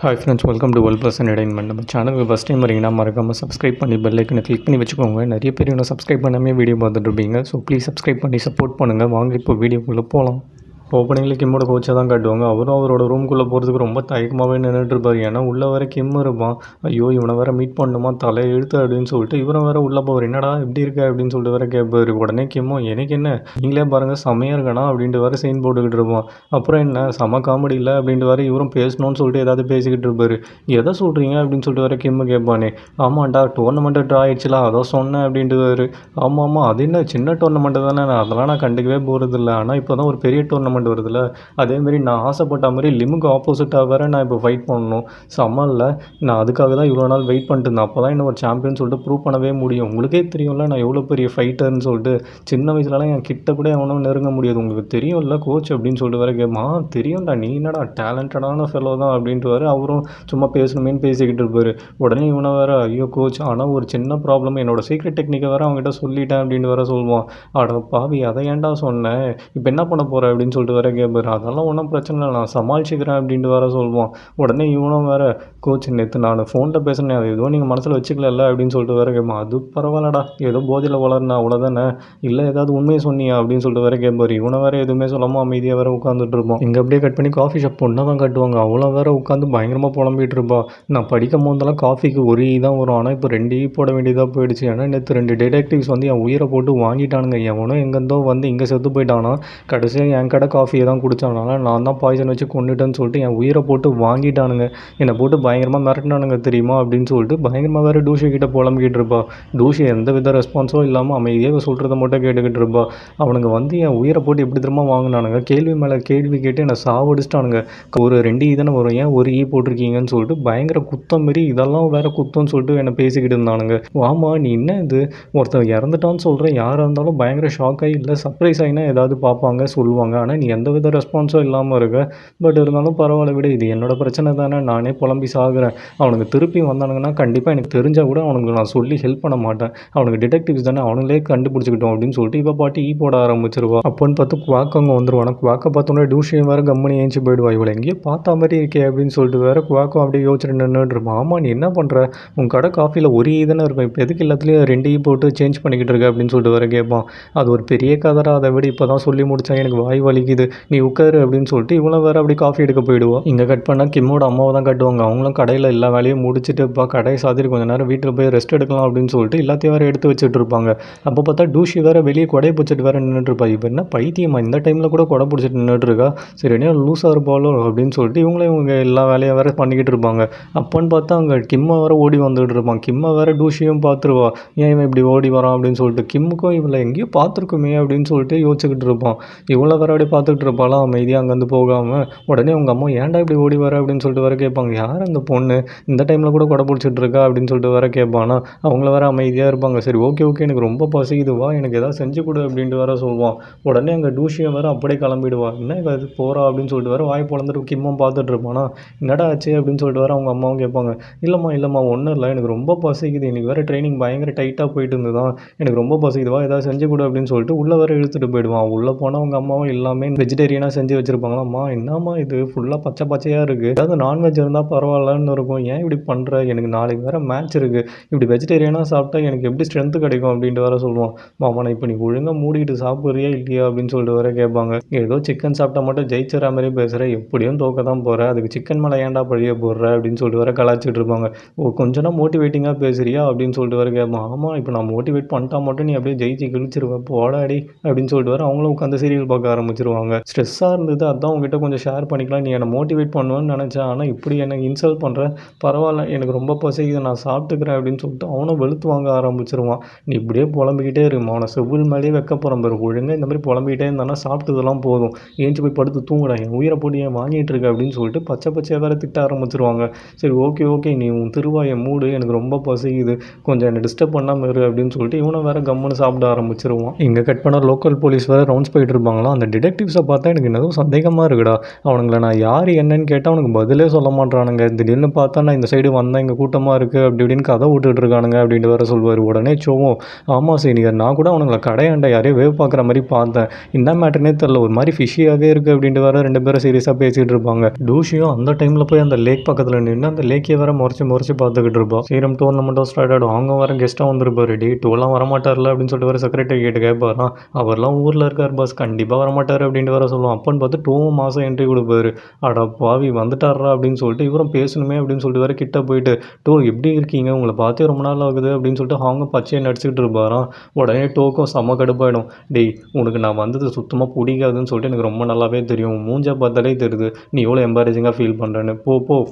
Hi friends, welcome to world plus entertainment. நம்ம சேனலுக்கு first time வரீங்கன்னா மறக்காமல் சப்ஸ்கிரைப் பண்ணி பெல் ஐக்கனை கிளிக் பண்ணி வச்சுக்கோங்க. நிறைய பேர் இன்னும் சப்ஸ்கிரைப் பண்ணாமே வீடியோ பார்த்துட்டு இருப்பீங்க. ஸோ ப்ளீஸ் சப்ஸ்கிரைப் பண்ணி சப்போர்ட் பண்ணுங்கள். வாங்க இப்போ வீடியோக்குள்ளே போகலாம். ஓப்பனிங்கில் கிம்மோட கோச்சை தான் காட்டுவாங்க. அவரும் அவரோட ரூம்குள்ளே போகிறதுக்கு ரொம்ப தயக்கமாகவே நின்றுட்டுருப்பார். ஏன்னா உள்ளே வர கிம் இருப்பான். ஐயோ இவனை வேறு மீட் பண்ணணுமா, தலை எழுத்து அப்படின்னு சொல்லிட்டு இவரை வேறு உள்ளே போவார். என்னடா எப்படி இருக்க அப்படின்னு சொல்லிட்டு வேறு கேட்பார். உடனே கிம்மோ எனக்கு என்ன, நீங்களே பாருங்கள் செம்மையாக இருக்கணும் அப்படின்ட்டு வேறு சைன் போட்டுக்கிட்டு இருப்பான். அப்புறம் என்ன செம காமெடி இல்லை அப்படின்ட்டு வேறு இவரும் பேசணும்னு சொல்லிட்டு ஏதாவது பேசிக்கிட்டு இருப்பார். எதை சொல்கிறீங்க அப்படின்னு சொல்லிட்டு வேறு கிம்மு கேட்பானே. ஆமாண்டா டோர்னமெண்ட்டு ட்ரா ஆகிடுச்சுலாம் அதான் சொன்னேன் அப்படின்ட்டு வேறு. ஆமாம் அது என்ன சின்ன டோர்னமெண்ட்டு தானே, அதெல்லாம் நான் கண்டுக்கவே போகிறதில்ல. ஆனால் இப்போ தான் ஒரு பெரிய டோர்னமெண்ட் வருதுல்ல, அதேமாரி நான் ஆசைப்பட்ட மாதிரி லிமுக்கு ஆப்போசிட்டாக வேறு நான் இப்போ ஃபைட் பண்ணணும். செம்ம இல்லை, நான் அதுக்காக தான் இவ்வளோ நாள் வெயிட் பண்ணிட்டு இருந்தேன். அப்போ தான் என்ன ஒரு சாம்பியன் சொல்லிட்டு ப்ரூவ் பண்ணவே முடியும். உங்களுக்கே தெரியும்ல நான் எவ்வளோ பெரிய ஃபைட்டர்னு சொல்லிட்டு. சின்ன வயசுலலாம் என் கிட்ட கூட எவனும் நெருங்க முடியாது. உங்களுக்கு தெரியும்ல கோச் அப்படின்னு சொல்லிட்டு வேறு கேட்மா. தெரியும்டா, நீ என்னடா டேலண்டடான ஃபெலோ தான் அப்படின்ட்டு வேறு அவரும் சும்மா பேசணுமேனு பேசிக்கிட்டு இருப்பார். உடனே இவனை வேறு ஐயோ கோச் ஆனால் ஒரு சின்ன ப்ராப்ளம், என்னோடய சீக்ரெட் டெக்னிக்கை வேறு அவங்ககிட்ட சொல்லிட்டேன் அப்படின்னு வேறு சொல்லுவான். அட பாவி அதை ஏன்டா சொன்னேன், இப்போ என்ன பண்ண போகிற அப்படின்னு சொல்லிட்டு வேறு கேட்பார். அதெல்லாம் ஒன்றும் பிரச்சனை இல்லை, நான் சமாளிச்சுக்கிறேன் அப்படின்ட்டு வேறு சொல்லுவான். உடனே இவனும் வேறு கோச் நேற்று நான் ஃபோனில் பேசுனேன், அது எதுவும் நீங்கள் மனசில் வச்சுக்கல அப்படின்னு சொல்லிட்டு வேறு கேட்பான். அது பரவாயில்லடா, ஏதோ போதையில் வளர்னா அவ்வளோதானே, இல்லை ஏதாவது உண்மையை சொன்னியா அப்படின்னு சொல்லிட்டு வேறு கேட்பார். இவனை வேறு எதுவுமே சொல்லாமல் அமைதியாக வேறு உட்காந்துட்டு இருப்பான். இங்கே அப்படியே கட் பண்ணி காஃபி ஷாப் ஒன்றா தான் கட்டுவாங்க. அவ்வளோ வேறு உட்காந்து பயங்கரமாக புலம்பிகிட்டு இருப்பான். நான் படிக்கும் போதெல்லாம் காஃபிக்கு ஒரு தான் வரும், ஆனால் இப்போ 2 போட வேண்டியதாக போயிடுச்சு. ஏன்னா நேற்று 2 டிடெக்டிவ்ஸ் வந்து என் உயிரை போட்டு வாங்கிட்டானுங்க. எவனோ எங்கேருந்தோ வந்து இங்கே செத்து போயிட்டானா, கடைசியாக என் கடை காஃபியை தான் குடித்தானால நான் தான் பாய்சன் வச்சு கொண்டுட்டேன்னு சொல்லிட்டு என் உயிரை போட்டு வாங்கிட்டானுங்க. என்னை போட்டு பயங்கரமாக மிரட்டினானுங்க தெரியுமா அப்படின்னு சொல்லிட்டு பயங்கரமாக வேறு டூஷி கிட்ட புலம்பிக்கிட்டு இருப்பா. டூஷி எந்த வித ரெஸ்பான்ஸும் இல்லாமல் அமைதியாக சொல்கிறத மட்டும் கேட்டுக்கிட்டு இருப்பா. அவனுங்க வந்து என் உயிரை போட்டு எப்படி திரும்ப வாங்கினானுங்க, கேள்வி மேலே கேள்வி கேட்டு என்னை சாவடிச்சிட்டானுங்க. ஒரு 2 தானே வரும், ஏன் ஒரு போட்டிருக்கீங்கன்னு சொல்லிட்டு பயங்கர குத்தம் மாரி இதெல்லாம் வேறு குத்தம்னு சொல்லிட்டு என்னை பேசிக்கிட்டு இருந்தானுங்க. வாமா நீ என்ன இது, ஒருத்தர் இறந்துட்டான்னு சொல்கிறேன், யாராக இருந்தாலும் பயங்கர ஷாக் ஆகி இல்லை சர்ப்ரைஸ் ஆகினா ஏதாவது பார்ப்பாங்க சொல்லுவாங்க, ஆனால் நீ எந்த வித ரெஸ்பான்ஸும் இல்லாமல் இருக்க. பட் இருந்தாலும் பரவாயில்ல விட, இது என்னோடய பிரச்சனை தானே, நானே புலம்பி சாகுறேன். அவனுக்கு திருப்பி வந்தானுங்கன்னா கண்டிப்பாக எனக்கு தெரிஞ்சால் கூட அவனுக்கு நான் சொல்லி ஹெல்ப் பண்ண மாட்டேன். அவனுக்கு டிடெக்டிவ்ஸ் தானே, அவனுங்களே கண்டுபிடிச்சிக்கிட்டோம் அப்படின்னு சொல்லிட்டு இப்போ பாட்டி போட ஆரம்பிச்சிருவா. அப்போன்னு பார்த்து குவாக் அங்கே வந்துருவானா. குவாக்கை பார்த்தோன்னே டூஷியும் வேறு கம்மனி ஏஞ்சி போயிடுவா. இவளை எங்கேயோ பார்த்தா மாதிரி இருக்கே அப்படின்னு சொல்லிட்டு வேறு குவாக்கும் அப்படியே யோசிச்சுட்டு நின்றுட்டு இருப்பான். ஆமாம் நீ என்ன பண்ணுற, உன் கடை காஃபியில் ஒரு தானே இருக்கும், இப்போ எதுக்கு எல்லாத்துலேயும் 2 போட்டு சேஞ்ச் பண்ணிக்கிட்டு இருக்க அப்படின்னு சொல்லிட்டு வேறு கேட்பான். அது ஒரு பெரிய கதரா, அதை விட இப்போ தான் சொல்லி முடிச்சா எனக்கு வாய் வலிக்குது, நீ உட்காரு அப்படின்னு சொல்லிட்டு இவளை வேறு அப்படி காஃபி எடுக்க போயிடுவோம். இங்கே கட் பண்ணால் கிம்மோட அம்மாவை தான் கட்டுவாங்க. அவங்களும் கடையில் எல்லா வேலையும் முடிச்சுட்டு இப்போ கடையை சாத்திட்டு கொஞ்சம் நேரம் வீட்டில் போய் ரெஸ்ட் எடுக்கலாம் அப்படின்னு சொல்லிட்டு எல்லாத்தையும் வேறு எடுத்து வச்சுட்டு இருப்பாங்க. அப்போ பார்த்தா டூஷி வேறு வெளியே கொடையை பிடிச்சிட்டு வேறு நின்றுட்டுருப்பா. இப்போ என்ன பைத்தியமா இந்த டைமில் கூட கொடை பிடிச்சிட்டு நின்றுட்டுருக்கா, சரி என்ன லூஸாக இருப்பாளோ அப்படின்னு சொல்லிட்டு இவங்க எல்லா வேலையும் வேறு பண்ணிக்கிட்டு இருப்பாங்க. அப்போன்னு பார்த்தா அங்கே கிம்மை வேறு ஓடி வந்துட்டு இருப்பான். கிம்மை வேறு டூஷியும் பார்த்துருவா. ஏன் இவன் இப்படி ஓடி வரான் அப்படின்னு சொல்லிட்டு. கிம்முக்கும் இவளை எங்கேயோ பார்த்துருக்குமே அப்படின்னு சொல்லிட்டு யோசிச்சுக்கிட்டு இருப்பான். இவ்வளோ வேறு அப்படியே பார்த்துக்கிட்டு இருப்பாளாம் அமைதியாக அங்கேருந்து போகாமல். உடனே உங்கள் அம்மா ஏன்டா இப்படி ஓடி வர அப்படின்னு சொல்லிட்டு வேறு கேட்பாங்க. யார் அந்த பொண்ணு இந்த டைமில் கூட கொடை பிடிச்சிட்டு இருக்கா அப்படின்னு சொல்லிட்டு வேறு கேட்பானா. அவங்கள வேறு அமைதியாக இருப்பாங்க. சரி ஓகே எனக்கு ரொம்ப பசிக்குது, வா எனக்கு எதாவது செஞ்சு கொடு அப்படின்ட்டு வேறு சொல்லுவான். உடனே அங்கே டூஷியை வேறு அப்படியே கிளம்பிடுவா. என்ன இது போகிறா அப்படின்னு சொல்லிட்டு வேறு வாய் பொழந்துட்டு கிம்மும் பார்த்துட்டு இருப்பானா. என்னடா ஆச்சு அப்படின்னு சொல்லிட்டு வேறு அவங்க அம்மாவும் கேட்பாங்க. இல்லைம்மா ஒன்றும் இல்லை, எனக்கு ரொம்ப பசிக்குது, இன்றைக்கி வேறு ட்ரைனிங் பயங்கர டைட்டாக போயிட்டு இருந்துதான், எனக்கு ரொம்ப பசிக்குது, வா ஏதாவது செஞ்சு கொடு அப்படின்னு சொல்லிட்டு உள்ளே வேறு இழுத்துட்டு போயிடுவான். உள்ளே போனால் அவங்க அம்மாவும் எல்லாமே வெஜிடேரியனாக செஞ்சு வச்சுருப்பாங்களாம்மா. என்னம்மா இது ஃபுல்லாக பச்சை பச்சையாக இருக்குது, ஏதாவது நான்வெஜ் இருந்தால் பரவாயில்லன்னு இருக்கும், ஏன் இப்படி பண்ணுற, எனக்கு நாளைக்கு வேறு மேட்ச் இருக்குது, இப்படி வெஜிடேரியனாக சாப்பிட்டா எனக்கு எப்படி ஸ்ட்ரென்த்து கிடைக்கும் அப்படின்ட்டு வேறு சொல்லுவான். மாமா இப்போ நீ ஒழுங்காக மூடிட்டு சாப்பிட்றியா இல்லையா அப்படின்னு சொல்லிட்டு வேறு கேட்பாங்க. ஏதோ சிக்கன் சாப்பிட்டா மட்டும் ஜெயிச்சிடற மாதிரி பேசுகிற, எப்படியும் தோக்க தான் போகிற, அதுக்கு சிக்கன் மேலே ஏன்டா பழிய போடுற அப்படின்னு சொல்லிட்டு வேறு கலாச்சிட்டு இருப்பாங்க. கொஞ்சம் மோட்டிவேட்டிங்காக பேசுறியா அப்படின்னு சொல்லிட்டு வேறு கேட்பான். ஆமாம் இப்போ நான் மோட்டிவேட் பண்ணிட்டா மட்டும் நீ அப்படியே ஜெயிச்சு கிழிச்சிருவேன் போடாடி அப்படின்னு சொல்லிட்டு வேறு அவங்களும் உட்காந்து சீரியல் பார்க்க ஆரம்பிச்சிருவாங்க. ஸ்ட்ரெஸ்ஸாக இருந்தது, அதான் உங்ககிட்ட கொஞ்சம் ஷேர் பண்ணிக்கலாம், நீ என்னை மோட்டிவேட் பண்ணுவேன்னு நினச்சேன், ஆனால் இப்படி எனக்கு இன்சல்ட் பண்ணுற, பரவாயில்ல எனக்கு ரொம்ப பசிக்குது நான் சாப்பிட்டுக்கிறேன் அப்படின்னு சொல்லிட்டு அவனும் வெளுத்து வாங்க ஆரம்பிச்சிருவான். நீ இப்படியே புலம்பிக்கிட்டே இருமா, அவனை செவில் மேலேயே வைக்க போகிற பாரு, ஒழுங்காக இந்த மாதிரி புலம்பிக்கிட்டே இருந்தானா சாப்பிட்டதெல்லாம் போதும், ஏஞ்சி போய் படுத்து தூங்குடா, என் உயிரை போட்டு ஏன் வாங்கிட்டு இருக்க அப்படின்னு சொல்லிட்டு பச்சையாக வேறு திட்ட ஆரம்பிச்சிருவாங்க. சரி ஓகே நீ உன் திருவாயை மூடு, எனக்கு ரொம்ப பசிக்குது, கொஞ்சம் என்னை டிஸ்டர்ப் பண்ணாமல் இரு அப்படின்னு சொல்லிட்டு இவனை வேறு கம்முன்னு சாப்பிட ஆரம்பிச்சிருவான். இங்கே கட் பண்ண லோக்கல் போலீஸ் வேறு ரவுண்ட்ஸ் போயிட்டு இருப்பாங்களா. அந்த டிடெக்டிவ் இன்டர்வியூஸை பார்த்தா எனக்கு என்னதும் சந்தேகமாக இருக்குடா. அவனுங்கள நான் யார் என்னன்னு கேட்டால் அவனுக்கு பதிலே சொல்ல மாட்றானுங்க. திடீர்னு பார்த்தா நான் இந்த சைடு வந்தேன், இங்கே கூட்டமாக இருக்குது அப்படி இப்படின்னு கதை விட்டுட்டு இருக்கானுங்க அப்படின்ட்டு வேறு சொல்வார். உடனே சோவும், ஆமாம் சீனியர், நான் கூட அவனுங்களை கடையாண்ட யாரையும் வேவ் பார்க்குற மாதிரி பார்த்தேன். என்ன மேட்டர்னே தெரில, ஒரு மாதிரி ஃபிஷியாகவே இருக்குது அப்படின்ட்டு வேறு 2 பேரும் சீரியஸாக பேசிகிட்டு இருப்பாங்க. டூஷியும் அந்த டைமில் போய் அந்த லேக் பக்கத்தில் நின்று அந்த லேக்கே வேறு முறைச்சி பார்த்துக்கிட்டு இருப்பான். சீரம் டோர்னமெண்ட்டும் ஸ்டார்ட் ஆகிடும். அவங்க வேறு கெஸ்ட்டாக வந்திருப்பாரு. டே டூலாம் வரமாட்டார்ல அப்படின்னு சொல்லிட்டு வேறு செக்ரட்டரி கேட்டு கேட்பாரான். அவர்லாம் ஊரில் இருக்கார் பாஸ், கண்டிப்பாக வரமாட்டார் அப்படின்ட்டு வேறு சொல்லுவான். அப்பன்னு பார்த்து டோவும் மாதம் என்ட்ரி கொடுப்பாரு. அடா பாவி வந்துட்டாரா அப்படின்னு சொல்லிட்டு இவரும் பேசணுமே அப்படின்னு சொல்லிட்டு வேறு கிட்ட போயிட்டு, டோ எப்படி இருக்கீங்க, உங்களை பார்த்தே ரொம்ப நாள் ஆகுது அப்படின்னு சொல்லிட்டு அவங்க பச்சையை நடிச்சுக்கிட்டு இருப்பாராம். உடனே டோக்கும் செம்ம கடுப்பாயிடும். டேய் உனக்கு நான் வந்தது சுத்தமாக பிடிக்காதுன்னு சொல்லிட்டு எனக்கு ரொம்ப நல்லாவே தெரியும், மூஞ்சா பார்த்தாலே தெரியுது நீ எவ்வளோ எம்பாரேஜிங்காக ஃபீல் பண்ணுறேன்னு.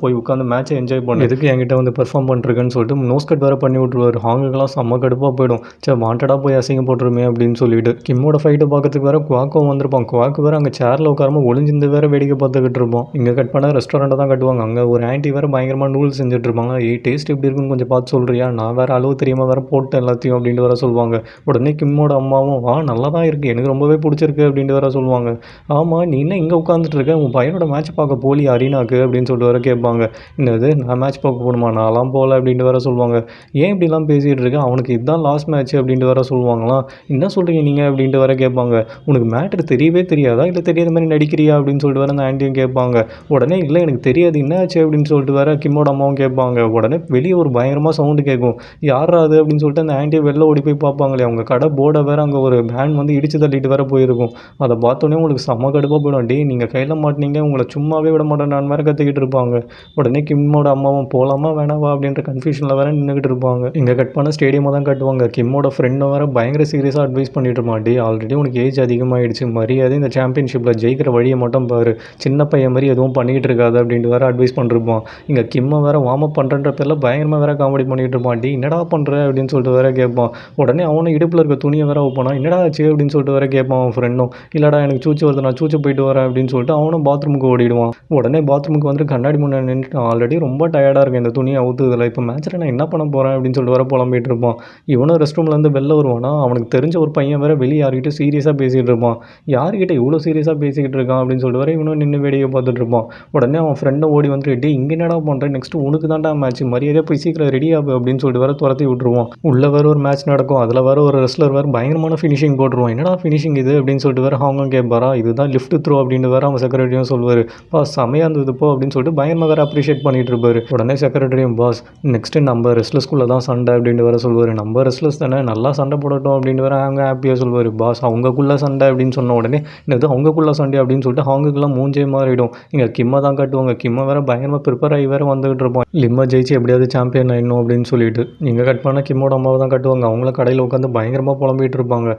போய் உட்காந்து மேட்சை என்ஜாய் பண்ணு, எதுக்கு என்கிட்ட வந்து பெர்ஃபார்ம் பண்ணுறேன்னு சொல்லிட்டு நோஸ்கட் வேறு பண்ணி விட்ருவார். ஹாங்குக்கெல்லாம் செம்ம கடுப்பாக போயிடும். சரி வாண்டடாக போய் அசிங்க போட்டுருமே அப்படின்னு சொல்லிட்டு கிம்மோட ஃபைட்டை பார்க்கறதுக்கு வேறு குவாக்கும் வந்திருப்பான். குவாக்கு வேறு அங்கே சேரில் உட்காராம ஒளிஞ்சிருந்து வேறு வேடிக்கை பார்த்துக்கிட்டு இருப்போம். இங்கே கட் பண்ண ரெஸ்டாரண்ட்டை தான் கட்டுவாங்க. அங்கே ஒரு ஆன்ட்டி வேறு பயங்கரமாக நூல்ஸ் செஞ்சுட்டு இருப்பாங்க. டேஸ்ட் எப்படி இருக்குன்னு கொஞ்சம் பார்த்து சொல்கிறியா, நான் வேறு அளவு தெரியாமல் வேறு போட்டேன் எல்லாத்தையும் அப்படின்ட்டு வேறு சொல்லுவாங்க. உடனே கிம்மோட அம்மாவும் நல்லா தான் இருக்குது, எனக்கு ரொம்பவே பிடிச்சிருக்கு அப்படின்ட்டு வேறு சொல்லுவாங்க. ஆமாம் நீ என்ன இங்கே உட்காந்துட்டு இருக்க, உன் பையனோட மேட்ச் பார்க்க போலி அரினாக்கு அப்படின்னு சொல்லிட்டு வேறு கேட்பாங்க. என்னது நான் மேட்ச் பார்க்க போகணுமா, நான்லாம் போகல அப்படின்ட்டு வேறு சொல்லுவாங்க. ஏன் இப்படிலாம் பேசிகிட்டு இருக்கேன், அவனுக்கு இதுதான் லாஸ்ட் மேட்ச் அப்படின்ட்டு வேறு சொல்லுவாங்களாம். என்ன சொல்கிறீங்க நீங்கள் அப்படின்ட்டு வேறு கேட்பாங்க. உனக்கு மேட்ரு தெரியவே தெரியாதா, இல்லை தெரியாத மாதிரி நடிக்கிறியா அப்படின்னு சொல்லிட்டு வேறு அந்த ஆண்டியும் கேட்பாங்க. உடனே இல்லை எனக்கு தெரியாது என்ன ஆச்சு அப்படின்னு சொல்லிட்டு வேறு கிம்மோட அம்மாவும் கேட்பாங்க. உடனே வெளியே ஒரு பயங்கரமாக சவுண்டு கேட்கும். யாரா அது அப்படின்னு சொல்லிட்டு அந்த ஆண்டியை வெளில ஓடி போய் பார்ப்பாங்களே, அவங்க கடை போர்டை வேறு அங்கே ஒரு வேன் வந்து இடிச்சு தள்ளிட்டு வேறு போயிருக்கும். அதை பார்த்தோன்னே உங்களுக்கு செம்ம கடுப்பாக போயிடும். டே நீங்கள் கையில் மாட்டினீங்க, உங்களை சும்மாவே விட மாட்டேன் நான் வேறு கற்றுக்கிட்டு இருப்பாங்க. உடனே கிம்மோட அம்மாவும் போகலாமா வேணாவா அப்படின்ற கன்ஃபியூஷனில் வேறு நின்றுக்கிட்டு இருப்பாங்க. இங்கே கட் பண்ண ஸ்டேடியமாக தான் கட்டுவாங்க. கிம்மோட ஃப்ரெண்டை வேறு பயங்கர சீரியஸாக அட்வைஸ் பண்ணிட்டு இருப்பான். டே ஆல்ரெடி உனக்கு ஏஜ் அதிகமாகிடுச்சு, மரியாதை இந்த சாம்பியன்ஷிப்பில் ஜெயிக்கிற வழியை மட்டும் பாரு, சின்ன பையன் மாதிரி எதுவும் பண்ணிக்கிட்டு இருக்காது அப்படின்ட்டு வேறு அட்வைஸ் பண்ணிருப்பான். இங்கே கிம்மை வேறு வார்ம் அப் பண்ணுறன்ற பேரில் பயங்கரமாக வேறு காமெடி பண்ணிகிட்டு இருப்பான். டே என்னடா பண்ணுற அப்படின்னு சொல்லிட்டு வேறு கேட்பான். உடனே அவனும் இடுப்பில் இருக்க துணியை வேறு வைப்பானா. என்னடா ஆச்சு அப்படின்னு சொல்லிட்டு வேறு கேட்பான் அவன் ஃப்ரெண்டும். இல்லைடா எனக்கு சூச்சு வருது, நான் சூச்சு போயிட்டு வரேன் அப்படின்னு சொல்லிட்டு அவனும் பாத்ரூமுக்கு ஓடிடுவான். உடனே பாத்ரூமுக்கு வந்துட்டு கண்ணாடி முன்னாடி நின்றுட்டு ஆல்ரெடி ரொம்ப டயர்டாக இருக்கேன், இந்த துணியை அவுத்துதில்ல, இப்போ மேட்ச்சில் நான் என்ன பண்ண போகிறேன் அப்படின்னு சொல்லிட்டு வேறு புலம்பிகிட்டு இருப்பான். இவனும் ரெஸ்ட் ரூம்லேருந்து வெளில வருவானா. அவனுக்கு தெரிஞ்ச ஒரு பையன் வேறு வெளியே யார்கிட்ட சீரியஸாக பேசிகிட்டு இருப்பான். யார்கிட்ட இவ்வளோ சீரியஸாக பேசிக்கிட்டு இருக்கான் அப்படின்னு சொல்லிட்டு வேறு இவனும் நின்று வேடிக்கை பார்த்துட்டு இருப்பான். உடனே அவன் ஃப்ரெண்டை ஓடி வந்துட்டு, டே இங்கே என்னடா பண்ணுறேன், நெக்ஸ்ட்டு உனக்கு தான்டா மேட்ச், மரியாதையாக போய் சீக்கிரம் ரெடி ஆகு அப்படின்னு சொல்லிட்டு வேறு துரத்தி விட்டுருவான். உள்ளே வேறு ஒரு மேட்ச் நடக்கும். அதில் வேறு ஒரு ரெஸ்லர் வேறு பயங்கரமான ஃபினிஷிங் போட்டுருவான். என்னடா ஃபினிஷிங் இது அப்படின்னு சொல்லிட்டு வேறு அவங்க கேட்பாரா. இதுதான் லிஃப்ட் த்ரோ அப்படின்னு வேறு அவன் செக்ரட்டரியும் சொல்லுவார். பாஸ் செமையாக இருந்தது போ அப்படின்னு சொல்லிட்டு பயங்கரமாக வேறு அப்ரிஷியேட் பண்ணிட்டு இருப்பார். உடனே செக்ரட்டரியும், பாஸ் நெக்ஸ்ட்டு நம்ம ரெஸ்லர்ஸ்குள்ளே தான் சண்டை அப்படின்ட்டு வேறு சொல்லுவார். நம்ம ரெஸ்லர்ஸ் தானே, நல்லா சண்டை போடட்டும் அப்படின்னு வேறு அவங்க ஹாப்பியாக சொல்லுவார். பாஸ் அவங்கக்குள்ளே சண்டை அப்படின்னு சொன்ன உடனே என்னது அவங்கக்குள்ளே சண்டை அப்படின்னு சொல்லிட்டு அவங்களுக்குலாம் மூஞ்சே மாறிடும். இங்கே கிம்மை தான் கட்டுவாங்க. கிம்மை வேறு பயங்கரமாக ப்ரிப்பேர் ஆகி வேறு வந்துகிட்டு இருப்பான். லிம்மை ஜெயிச்சு எப்படியாவது சாம்பியன் ஆயிடணும் அப்படின்னு சொல்லிட்டு. இங்கே கட் பண்ணால் கிம்மோட அம்மாவை தான் கட்டுவாங்க. அவங்கள கடையில் உட்காந்து பயங்கரமாக புலம்பிகிட்டு இருப்பாங்க.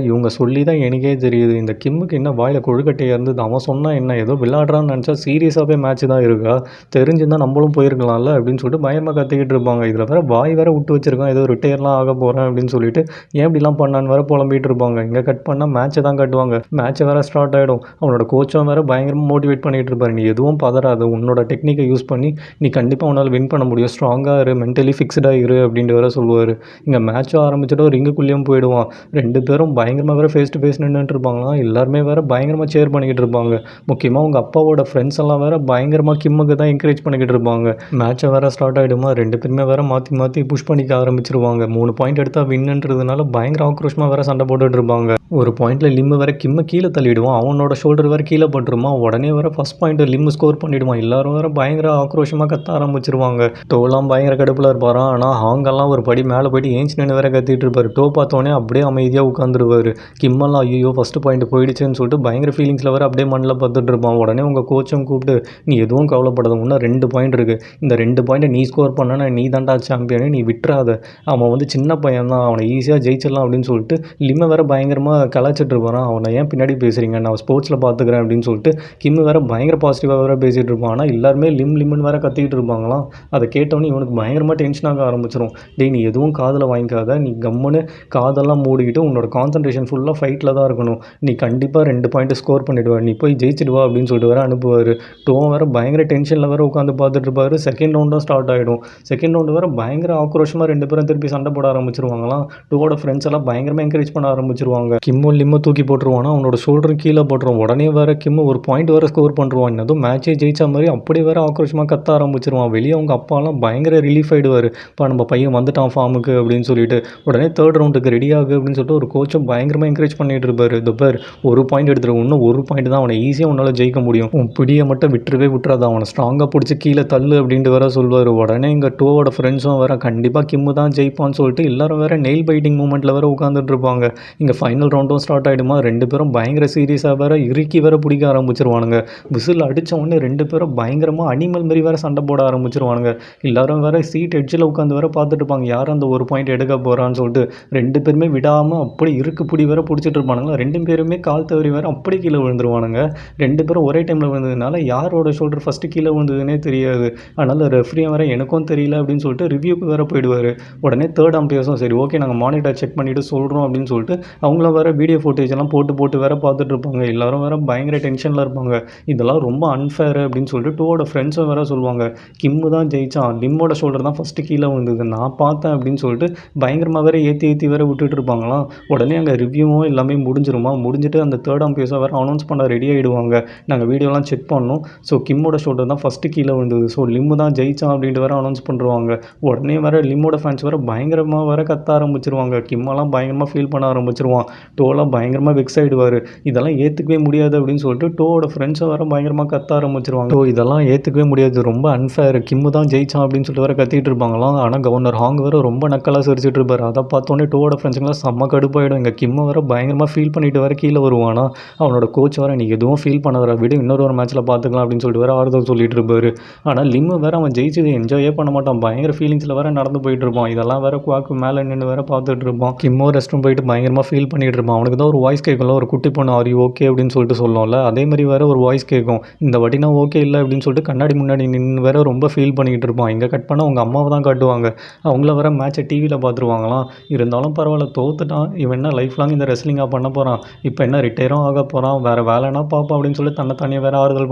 இவங்க சொல்லி தான் எனக்கே தெரியுது, இந்த கிம்முக்கு என்ன வாயில் கொழுக்கட்டையாக இருந்தது, அவன் சொன்னால் என்ன ஏதோ விளையாடுறான்னு நினச்சா சீரியஸாகவே மேட்ச் தான் இருக்கா, தெரிஞ்சுருந்தால் நம்மளும் போயிருக்கலாம்ல அப்படின்னு சொல்லிட்டு பயங்கரமாக கத்திக்கிட்டு இருப்பாங்க. இதில் வேறு வாய் வேறு விட்டு வச்சிருக்கான், ஏதோ ரிட்டையர்லாம் ஆக போகிறேன் அப்படின்னு சொல்லிட்டு ஏன் இப்படிலாம் பண்ணான்னு வேறு புலம்பிகிட்டு இருப்பாங்க. இங்கே கட் பண்ணால் மேட்ச்சை தான் கட்டுவாங்க. மேட்ச்சை வேறு ஸ்டார்ட் ஆகிடும். அவனோட கோச்சும் வேறு பயங்கரமாக மோட்டிவேட் பண்ணிகிட்டு இருப்பார். நீ எதுவும் பதறாது, உன்னோட டெக்னிக்கை யூஸ் பண்ணி நீ கண்டிப்பாக உன்னால் வின் பண்ண முடியும், ஸ்ட்ராங்காக இரு, மென்டலி ஃபிக்ஸ்டாக இரு அப்படின்ட்டு வேறு சொல்லுவார். இங்கே மேட்சும் ஆரம்பிச்சிட்டு ரிங்குக்குள்ளேயும் போயிடுவான். 2 பேரும் பயங்கரமாக வேறு ஃபேஸ் டு ஃபேஸ் நின்றுட்டு இருப்பாங்களாம். எல்லாருமே வேறு பயங்கரமாக சேர் பண்ணிக்கிட்டு இருப்பாங்க. முக்கியமாக உங்கள் அப்பாவோட ஃப்ரெண்ட்ஸ் எல்லாம் வேறு பயங்கரமாக கிம்முக்கு தான் என்கரேஜ் பண்ணிக்கிட்டு இருப்பாங்க. மேட்சை வேறு ஸ்டார்ட் ஆகிடுமா, 2 பேருமே வேறு மாற்றி மாற்றி புஷ் பண்ணிக்க ஆரம்பிச்சிருவாங்க. 3 பாயிண்ட் எடுத்தால் வின்னுன்றதுனால பயங்கர ஆக்ரோஷமாக வேறு சண்டை போட்டுட்டு இருப்பாங்க. ஒரு பாயிண்டில் லிம்மு வேறு கிம்மை கீழே தள்ளிடுவான். அவனோட ஷோல்டர் வேறு கீழே பட்டுருமா. உடனே வேறு ஃபஸ்ட் பாயிண்ட் லிம்மு ஸ்கோர் பண்ணிவிடுவான். எல்லாரும் வேறு பயங்கர ஆக்ரோஷமாக கத்த ஆரம்பிச்சிருவாங்க. டோலாம் பயங்கர கடுப்பில் இருப்பாரான். ஆனால் ஹாங்கெல்லாம் ஒரு படி மேலே போய்ட்டு ஏஞ்சி நின்று வேறு கத்திட்டு இருப்பார். டோ பார்த்தோன்னே அப்படியே அமைதியாக உட்காந்துருவார். கிம்மெல்லாம் ஐயோ ஃபஸ்ட்டு பாயிண்ட் போயிடுச்சுன்னு சொல்லிட்டு பயங்கர ஃபீலிங்ஸில் வேறு அப்படியே மண்ணில் பார்த்துட்டு இருப்பான். உடனே உங்கள் கோச்சும் கூப்பிட்டு, நீ எதுவும் கவலைப்படாத, இன்னும் 2 பாயிண்ட் இருக்குது, இந்த 2 பாயிண்ட்டை நீ ஸ்கோர் பண்ணனா நீ தாண்டா சாம்பியனு, நீ விட்டுறாத, அவன் வந்து சின்ன பையன் தான், அவனை ஈஸியாக ஜெயிச்சிடலாம் அப்படின்னு சொல்லிட்டு லிம்மை வேறு பயங்கரமாக கலாச்சிட்டு இருப்பான். அவனை ஏன் பின்னாடி பேசுகிறீங்க, நான் ஸ்போர்ட்ஸில் பார்த்துக்கிறேன் அப்படின்னு சொல்லிட்டு கிம்மு வேறு பயங்கர பாசிட்டிவாக வேறு பேசிகிட்டு இருப்பான். ஆனால் எல்லாருமே லிம்னு வேறு கத்திக்கிட்டு இருப்பாங்களாம். அதை கேட்டவொன்னே இவனுக்கு பயங்கரமாக டென்ஷனாக ஆரம்பிச்சிடும். டே நீ எதுவும் காதில் வாங்கிக்காத, நீ கம்முன்னு காதெல்லாம் மூடிக்கிட்டு உன்னோட கான்சன்ட்ரேஷன் ஃபுல்லாக ஃபைட்டில் தான் இருக்கணும், நீ கண்டிப்பாக 2 பாயிண்ட்டு ஸ்கோர் பண்ணிவிடுவா, நீ போய் ஜெயிச்சிடுவா அப்படின்னு சொல்லிட்டு வேறு அனுப்புவார். டோவும் வேறு பயங்கர டென்ஷனில் வேறு உட்காந்து பார்த்துட்டு இருப்பார். செகண்ட் ரவுண்டும் ஸ்டார்ட் ஆகிடும். செகண்ட் ரவுண்டு வேறு பயங்கர ஆக்ரோஷமாக 2 பேரும் திருப்பி சண்டை போட ஆரம்பிச்சிருவாங்களாம். டோவோட ஃப்ரெண்ட்ஸ் எல்லாம் பயங்கரமாக என்கரேஜ் பண்ண ஆரம்பிச்சிருவாங்க. கிம்மோ லிம்மோ தூக்கி போட்டுருவானா, அவனோட ஷோல்டரையும் வரும் கீழே போட்டுரும். உடனே வேறு கிம் ஒரு பாயிண்ட் வேறு ஸ்கோர் பண்ணுருவான். என்னதும் மேட்சே ஜெயிச்ச மாதிரி அப்படியே வேறு ஆக்ரோஷமாக கத்த ஆரம்பிச்சிருவான். வெளியே அவங்க அப்பாலாம் பயங்கர ரிலீஃப் ஆகிடுவார். இப்போ நம்ம பையன் வந்துட்டான் ஃபார்முக்கு அப்படின்னு சொல்லிட்டு. உடனே தேர்ட் ரவுண்டுக்கு ரெடி ஆகு அப்படின்னு சொல்லிட்டு ஒரு கோச்சும் பயங்கரமாக என்கரேஜ் பண்ணிட்டு இருப்பார். இந்த பேர் ஒரு பாயிண்ட் எடுத்துரு, இன்னும் ஒரு பாயிண்ட் தான், அவனை ஈஸியாக உன்னால் ஜெயிக்க முடியும், உன் பிடியை மட்டும் விட்டுறவே விட்டுறாது, அவனை ஸ்ட்ராங்காக பிடிச்சி கீழே தள்ளு அப்படின்ட்டு வேற சொல்லுவார். உடனே இங்கே டூவோட ஃப்ரெண்ட்ஸும் வேறு கண்டிப்பாக கிம்மு தான் ஜெயிப்பான்னு சொல்லிட்டு எல்லாரும் வேறு நெயில் பைட்டிங் மூமெண்ட்டில் வேறு உட்காந்துட்டு இருப்பாங்க. இங்கே ஃபைனல் ரவுண்டும் ஸ்டார்ட் ஆகிடுமா, ரெண்டு பேரும் பயங்கர சீரியஸாக வேறு இறுக்கி வேறு பிடிக்க ஆரம்பிச்சிருவானுங்க. விசில் அடித்த உடனே ரெண்டு பேரும் பயங்கரமாக அனிமல் மாரி வேறு சண்டை போட ஆரம்பிச்சிருவானுங்க. எல்லாரும் வேறு சீட் எட்ஜில் உட்காந்து வேறு பார்த்துட்டு இருப்பாங்க, யார் அந்த ஒரு பாயிண்ட் எடுக்க போகிறான்னு சொல்லிட்டு. ரெண்டு பேருமே விடாமல் அப்படி இருக்கு பிடி வேறு பிடிச்சிட்டு இருப்பானுங்களா. ரெண்டு பேருமே கால் தவறி வேறு அப்படி கீழே விழுந்துருவானுங்க. ரெண்டு பேரும் ஒரே டைமில் விழுந்ததுனால யாரோட ஷோல்டர் ஃபஸ்ட்டு கீழே விழுந்ததுன்னே தெரியாது. அதனால் ரெஃப்ரியும் வேறு எனக்கும் தெரியல அப்படின்னு சொல்லிட்டு ரிவ்யூக்கு வேறு போயிடுவார். உடனே தேர்ட் அம்பையர்ஸும் சரி ஓகே நாங்கள் மானிட்டர் செக் பண்ணிவிட்டு சொல்கிறோம் அப்படின்னு சொல்லிட்டு அவங்கள வேறு வீடியோ ஃபுட்டேஜ் எல்லாம் போட்டு வேறு பார்த்துட்டு இருப்பாங்க. எல்லாரும் வேறு பயங்கர டென்ஷனில் இருப்பாங்க. இதெல்லாம் ரொம்ப அன்ஃபேர் அப்படின்னு சொல்லிட்டு டூவோட ஃப்ரெண்ட்ஸும் வேறு சொல்லுவாங்க. கிம்மு தான் ஜெயிச்சான், லிம்மோட ஷோல்டர் தான் ஃபஸ்ட்டு கீழே வந்தது, நான் பார்த்தேன் அப்படின்னு சொல்லிட்டு பயங்கரமாக வேறு ஏற்றி வேறு விட்டுட்டு இருப்பாங்களாம். உடனே அங்கே ரிவ்யூவும் எல்லாமே முடிஞ்சிட்டு அந்த தேர்ட் அம்பையர்ஸை வேறு அனௌன்ஸ் பண்ண ரெடி ஆகிடுவாங்க. நாங்கள் வீடியோலாம் செக் பண்ணோம், ஸோ கிம்மோட ஷோல்டர் தான் ஃபஸ்ட்டு கீழே வந்தது, ஸோ லிம்மு தான் ஜெயிச்சான் அப்படின்ட்டு வேறு அனௌன்ஸ் பண்ணுவாங்க. உடனே வேறு லிம்மோட ஃபேன்ஸ் வேறு பயங்கரமாக வேறு கத்த ஆரம்பிச்சிருவாங்க. கிம்மெல்லாம் பயங்கரமாக ஃபீல் பண்ண ஆரம்பிச்சிருவான். டோலாம் பயங்கரமாக வெக்ஸ் ஆகிடுவார். இதெல்லாம் ஏற்றுக்கவே முடியாது அப்படின்னு சொல்லிட்டு டோவோட ஃப்ரெண்ட்ஸை வேறு பயங்கரமாக கத்த ஆரம்பிச்சிருவாங்க. டோ இதெல்லாம் ஏற்றுக்கவே முடியாது, ரொம்ப அன்ஃபேர், கிம்மு தான் ஜெயிச்சான் அப்படின்னு சொல்லிட்டு வேறு கத்திட்டு இருப்பாங்களாம். ஆனால் கவர்னர் ஹாங் வேறு ரொம்ப நக்கலாக சிரிச்சிட்டு இருப்பார். அதை பார்த்தோன்னே டோவோட ஃப்ரெண்ட்ஸுங்களாம் செம்ம கடுப்பாயிடும். இங்கே கிம்மை வேறு பயங்கரமாக ஃபீல் பண்ணிட்டு வேறு கீழே வருவானா. அவனோட கோச் வேறு நீ எதுவும் ஃபீல் பண்ணாத விடு, இன்னொரு மேட்ச்சில் பார்த்துக்கலாம் அப்படின்னு சொல்லிட்டு வேறு ஆறுதல் சொல்லிட்டு இருப்பார். ஆனால் லிம்மு வேறு அவன் ஜெயிச்சது என்ஜாயே பண்ண மாட்டான், பயங்கர ஃபீலிங்ஸில் வேறு நடந்து போயிட்டு இருப்பான். இதெல்லாம் வேறு குவாக்கு மேலே நின்று வேறு பார்த்துட்டு இருப்பான். கிம்மோ ரெஸ்ட் ரூம் போயிட்டு பயங்கரமாக ஃபீல் பண்ணிட்டு இருப்பான். அவனுக்கு தான் ஒரு வாய்ஸ் கேட்கும்ல, ஒரு குட்டி பொண்ணு ஆர் யூ ஓகே அப்படின்னு சொல்லிட்டு சொல்லுவோம்ல, அதே மாதிரி வேறு ஒரு வாய்ஸ் கேட்கும். இந்த வாட்டி நான் ஓகே இல்லை அப்படின்னு சொல்லிட்டு கண்ணாடி முன்னாடி நின்று வேறு ரொம்ப ஃபீல் பண்ணிக்கிட்டு இருப்பான். இங்கே கட் பண்ணால் அவங்க அம்மாவை தான் காட்டுவாங்க. அவங்கள வேறு மேட்சை டிவியில் பார்த்துருவாங்களாம். இருந்தாலும் பரவாயில்ல, தோத்துட்டான், இவன் என்ன லைஃப் லாங் இந்த ரெஸ்லிங்காக பண்ண போகிறான், இப்போ என்ன ரிட்டையரும் ஆக போகிறான், வேறு வேலைனா பார்ப்போம் அப்படின்னு சொல்லி தன்னைத்தானே வேறு ஆறுதல்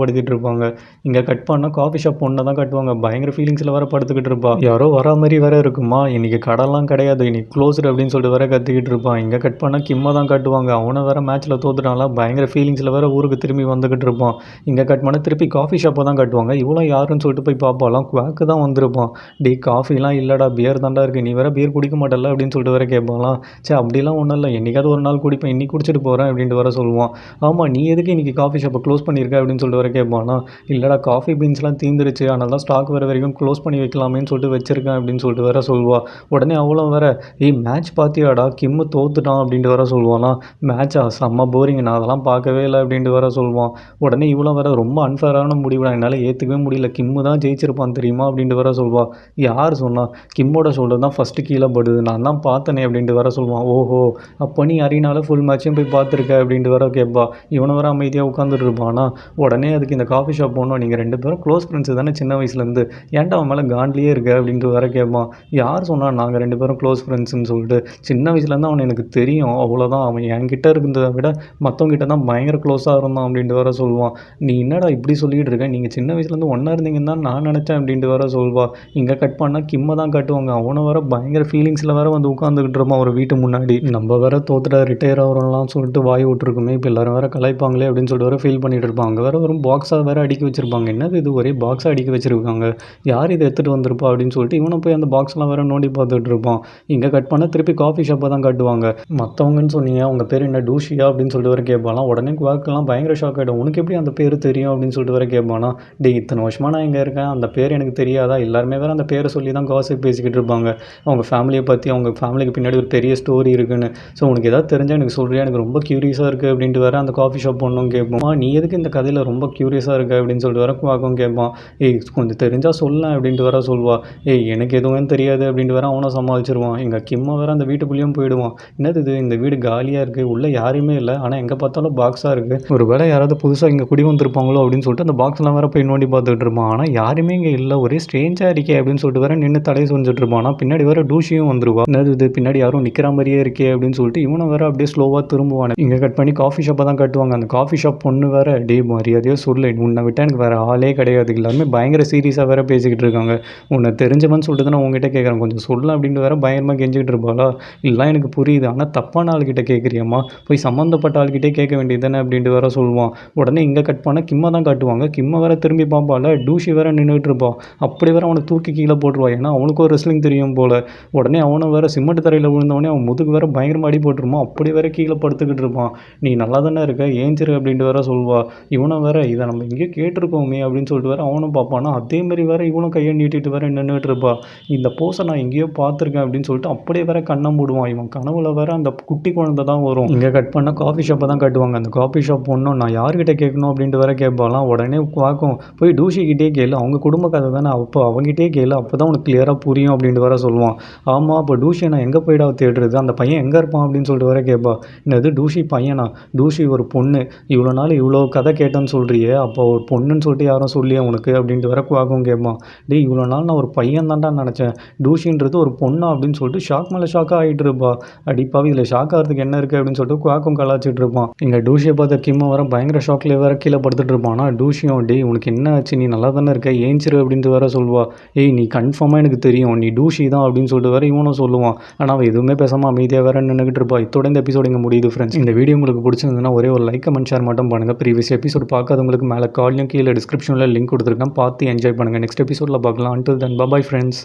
படுத்திட்டு இருப்பாங்க. இங்கே கட் பண்ணால் காஃபி ஷாப் பொண்ணை தான் காட்டுவாங்க. பயங்கர ஃபீலிங்ஸில் வேறு படுத்துக்கிட்டு இருப்பா. யாரோ வரா மாதிரி வேறு இருக்குமா, இன்றைக்கி கடைலாம் கிடையாது, இன்னைக்கு க்ளோஸ்டு அப்படின்னு சொல்லிட்டு வேறு கத்திக்கிட்டு இருப்பான். இங்கே கட் பண்ணால் கிம்மை தான் காட்டுவாங்க. அவனை வேறு மேட்ச்சில் தோத்துட்டாங்களா, பயங்கர ஃபீலிங்ஸில் வேறு ஊருக்கு திரும்பி வந்துக்கிட்டு இருப்பான். இங்கே கட் பண்ணால் திருப்பி காஃபி ஷாப்பை தான் காட்டுவாங்க. இவ்வளோ யாருன்னு சொல்லிட்டு போய் பார்ப்பாலாம், குவாக்கு தான் வந்திருப்பான். டே காஃபிலாம் இல்லைடா, பியர் தாண்டா இருக்குது, நீ வேறு பியர் குடிக்க மாட்டல அப்படின்னு சொல்லிட்டு வேறு கேட்பாலாம். சே அப்படிலாம் ஒன்றும் இல்லை, என்றைக்காவது ஒரு நாள் குடிப்பேன், இன்னைக்கு குடிச்சிட்டு போகிறேன் அப்படின்ட்டு வேறு சொல்லுவான். ஆமாம் நீ எதுக்கு இன்றைக்கி காஃபி ஷாப்பை க்ளோஸ் பண்ணியிருக்க அப்படின்னு சொல்லிட்டு வேறு கேட்பானா. இல்லைடா காஃபி பீன்ஸ்லாம் தீந்துருச்சு, அதனால தான் ஸ்டாக் வேறு வரைக்கும் க்ளோஸ் பண்ணி வைக்கலாமேன்னு சொல்லிட்டு வச்சிருக்கேன் அப்படின்னு சொல்லிட்டு வேறு சொல்லுவா. உடனே அவ்வளோ வேறு ஏய் மேட்ச் பார்த்தியாடா, கிம்மு தோத்துட்டான் அப்படின்ட்டு வேறு சொல்லுவானா. மேட்சா செம்ம போரிங், நான் அதெல்லாம் பார்க்கவே இல்லை அப்படின்ட்டு வேறு சொல்லுவான். உடனே இவ்வளோ வேறு ரொம்ப அன்ஃபேரான முடிவுடா, என்னால் ஏற்றுக்கவே முடியல, கிம்மு தான் ஜெயிச்சிருப்பான் தெரியுமா அப்படின்ட்டு வேறு சொல்லுவா. யார் சொன்னா, கிம்மோட ஷோல்டர் தான் ஃபஸ்ட்டு கீழே படுது, நான் தான் பார்த்தனே அப்படின்ட்டு வேறு சொல்லுவான். ஓஹோ அப்போ நீ அரினால ஃபுல் மேட்சையும் போய் பார்த்துருக்க அப்படின்ட்டு வேறு கேட்பா. இவனை வேறு அமைதியாக உட்காந்துட்டு இருப்பானா. உடனே அதுக்கு இந்த காஃபி ஷாப் போனோம், நீங்கள் ரெண்டு பேரும் க்ளோஸ் ஃப்ரெண்ட்ஸு தானே சின்ன வயசுலேருந்து, ஏன்டா அவன் மேலே காண்ட்லியே இருக்க அப்படின்ட்டு வேறு கேட்பான். யார் சொன்னால் நாங்கள் ரெண்டு பேரும் க்ளோஸ் ஃப்ரெண்ட்ஸுன்னு சொல்லிட்டு, சின்ன வயசுலேருந்து அவனை எனக்கு தெரியும், அவ்வளோதான், அவன் என்கிட்ட இருந்ததை விட மற்றவங்கிட்ட தான் பயங்கர க்ளோஸாக இருந்தான் அப்படின்ட்டு வேறு சொல்லுவான். நீ என்னடா இப்படி சொல்லிகிட்டு இருக்க, நீங்கள் சின்ன வயசுலேருந்து ஒன்றா இருந்தீங்கன்னு தான் நான் நினச்சேன் அப்படின்ட்டு வேறு சொல்வா. இங்கே கட் பண்ணால் கிம்மை தான் காட்டுவாங்க. அவனை வேறு பயங்கர ஃபீலிங்ஸில் வேறு வந்து உட்காந்துக்கிட்டு இருப்பான் ஒரு வீட்டு முன்னாடி. நம்ம வேறு தோத்துட்டா ரிட்டையர் ஆகிறோம்லாம் சொல்லிட்டு வாய் விட்டுருக்குமே, இப்போ எல்லோரும் வேறு கலாய்ப்பாங்களே அப்படின்னு சொல்லிட்டு வேறு ஃபீல் பண்ணிகிட்டு இருப்பாங்க. அங்கே வேறு வெறும் பாக்ஸாக வேறு அடுக்கி வச்சுருப்பாங்க. என்னது இது ஒரே பாக்ஸாக அடுக்கி வச்சுருக்காங்க, யார் இதை எடுத்துகிட்டு வந்திருப்பா அப்படின்னு சொல்லிட்டு இவனை போய் அந்த பாக்ஸ்லாம் வேறு நோண்டி பார்த்துட்டு இருப்பான். இங்கே கட் பண்ணால் திருப்பி காஃபி ஷாப்பை தான் காட்டுவாங்க. மற்றவங்கன்னு சொன்னீங்க, அவங்க பேர் என்ன டூஷியா அப்படின்னு சொல்லிட்டு வேறு கேட்பாலாம். உடனே குவாக்கெல்லாம் பயங்கர ஷாக் ஆகிடும். உனக்கு எப்படி அந்த பேர் தெரியும் அப்படின்னு சொல்லிட்டு வேறு கேட்பானா. டே இத்தனை வருஷமாக நான் இங்கே இருக்கேன், அந்த பேர் எனக்கு தெரியாதா, எல்லாருமே வேறு அந்த பேரை சொல்லி தான் காசிப் பேசிக்கிட்டு இருப்பாங்க, அவங்க ஃபேமிலியை பற்றி, அவங்க ஃபேமிலிக்கு பின்னாடி ஒரு பெரிய ஸ்டோரி இருக்குன்னு. ஸோ உனக்கு ஏதாவது தெரிஞ்சால் எனக்கு சொல்கிறியா, எனக்கு ரொம்ப க்யூரியஸாக இருக்குது அப்படின்ட்டு வேறு அந்த காஃபி ஷாப் ஒன்றும் கேட்போம். நீ எதுக்கு இந்த கதையில் ரொம்ப க்யூரியஸாக இருக்குது அப்படின்னு சொல்லிட்டு வேறு குவாக்கும் கேட்பான். ஏய் கொஞ்சம் தெரிஞ்சால் சொல்லலாம் அப்படின்ட்டு வேறு சொல்வா. ஏய் எனக்கு எதுவும் தெரியாது அப்படின்ட்டு வேறு அவனை சமாளிச்சிருவான். எங்கள் கிம்மா வேறு அந்த வீட்டுக்குள்ளேயும் போயிடுவான். என்னது இது, இந்த வீடு காலியாக இருக்குது, உள்ளே யாருமே இல்லை, ஆனால் எங்கே பார்த்தாலும் பாக்ஸாக இருக்குது, ஒரு வேளை யாராவது புதுசாக இங்கே குடி வந்திருப்பாங்களோ அப்படின்னு சொல்லிட்டு அந்த பாக்ஸ்லாம் வேறு போய் நோண்டி பார்த்துட்டு இருப்பான். ஆனால் யாருமே இங்கே இல்லை, ஒரே ஸ்ட்ரேஞ்சாக இருக்கே அப்படின்னு சொல்லிட்டு வேறு நின்று தலையை சொஞ்சிட்டு இருப்பான். ஆனால் பின்னாடி வேறு டூஷியும் வந்துருவா. என்னது இது, பின்னாடி யாரும் நிற்கிற மாதிரியே இருக்கே அப்படின்னு சொல்லிட்டு இவனை வேறு அப்படியே ஸ்லோவாக திரும்புவான். இங்கே கட் பண்ணி காஃபி ஷாப்பை தான் கட்டுவாங்க. அந்த காஃபி ஷாப் பொண்ணு வேறு டே மரியாதையாக சொல்லு, உன்னை விட்டால் எனக்கு வேறு ஆளே கிடையாது, எல்லாருமே பயங்கர சீரியஸாக வேறு பேசிக்கிட்டு இருக்காங்க, உன்னை தெரிஞ்சவன்னு சொல்லிட்டு நான் உங்ககிட்ட கேட்குறேன், கொஞ்சம் சொல்லலாம் அப்படின்ட்டு வேறு பயங்கரமாக கெஞ்சிக்கிட்டு இருப்பாளா. இல்லை எனக்கு புரியுது, ஆனால் தப்பான ஆள்கிட்ட கேட்குறியம்மா, போய் சம்மந்தப்பட்ட ஆள்கிட்ட அவங்ககிட்டே கேட்க வேண்டியது தானே அப்படின்ட்டு வேற சொல்லுவான். உடனே இங்கே கட் பண்ணால் கிம்மை தான் காட்டுவாங்க. கிம்மை வேற திரும்பி பார்ப்பால, டூஷி வேற நின்றுட்டு இருப்பான். அப்படி வேற அவனை தூக்கி கீழே போட்டுருவான். ஏன்னா அவனுக்கும் ஒரு ரெஸ்லிங் தெரியும் போல். உடனே அவனும் வேற சிமெண்ட் தரையில் விழுந்தவொடனே அவன் முதுகு வேற பயங்கரமாக அடி போட்டுருமா. அப்படி வேற கீழே படுத்துக்கிட்டு இருப்பான். நீ நல்லா தானே இருக்க, ஏஞ்சிரு அப்படின்ட்டு வேற சொல்வா. இவனும் வேற இதை நம்ம இங்கே கேட்டிருக்கோமே அப்படின்னு சொல்லிட்டு வேற அவனும் பார்ப்பானா. அதேமாரி வேற இவனும் கையை நீட்டிட்டு வேற நின்றுட்டு இருப்பா. இந்த போஸை நான் எங்கேயோ பார்த்துருக்கேன் அப்படின்னு சொல்லிட்டு அப்படியே வேற கண்ணை மூடுவான். இவன் கனவுல வேற அந்த குட்டி குழந்தை தான் வரும். இங்கே கட் பண்ணால் காஃபி ஷாப்பை தான் காட்டுவாங்க. அந்த காஃபி ஷாப் ஒன்றும் நான் யார்கிட்ட கேட்கணும் அப்படின்ட்டு வேற கேட்பாலாம். உடனே பார்க்கும், போய் டூஷிக்கிட்டே கேளு, அவங்க குடும்ப கதை தானே, அப்போ அவங்ககிட்டே கேளு, அப்போ தான் உனக்கு கிளியராக புரியும் அப்படின்ட்டு வேற சொல்லுவான். ஆமாம், அப்போ டூஷியை நான் எங்கே போய்டா தேடுறது, அந்த பையன் எங்கே இருப்பான் அப்படின்னு சொல்லிட்டு வேற கேட்பா. என்னது டூஷி பையனா, டூஷி ஒரு பொண்ணு, இவ்வளோ நாள் இவ்வளோ கதை கேட்டேன்னு சொல்கிறியே, அப்போ ஒரு பொண்ணுன்னு சொல்லிட்டு யாரும் சொல்லியா உனக்கு அப்படின்ட்டு வேற குவாக்கும் கேட்பான். டேய் இவ்வளோ நாள் நான் ஒரு பையன் தான்டா நினச்சேன், டூஷின்றது ஒரு பொண்ணா அப்படின்னு சொல்லிட்டு ஷாக் மேலே ஷாக்காக ஆகிட்டு இருப்பா. அடிப்பாவி இதில் ஷாக் ஆகிறதுக்கு என்ன இருக்குது அப்படின்னு சொல்லிட்டு குவாக்கும் கலாச்சிட்டு இருப்பான். இங்கே டூஷியை பார்த்த கிம்மை வர பயங்கர ஷாக்லேயே வேற கீழே படுத்துட்டு இருப்பான். ஆனால் டூஷியும் டேய் உனக்கு என்ன ஆச்சு, நீ நல்லா தானே இருக்க, ஏஞ்சிரு அப்படின்ட்டு வேற சொல்லுவா. ஏய் நீ கன்ஃபார்மாக எனக்கு தெரியும், நீ டூஷி தான் அப்படின்னு சொல்லிட்டு வேற இவனும் சொல்லுவான். ஆனால் அவன் எதுவுமே பேசாமல் அமைதியாக வேற நின்றுக்கிட்டு இருப்பா. இதோட இந்த எபிசோடு இங்கே முடியுது ஃப்ரெண்ட்ஸ். இந்த வீடியோ உங்களுக்கு பிடிச்சிருந்ததுன்னா ஒரே ஒரு லைக் கமெண்ட் ஷேர் மட்டும் பண்ணுங்கள். ப்ரீவியஸ் எபிசோட் பார்க்காதவங்களுக்கு மேலே கால்லையும் கீழே டிஸ்கிரிப்ஷனில் லிங்க் கொடுத்துருக்கேன், பார்த்து என்ஜாய் பண்ணுங்கள். நெக்ஸ்ட் எபிசோடில் பார்க்கலாம். Until then bye friends.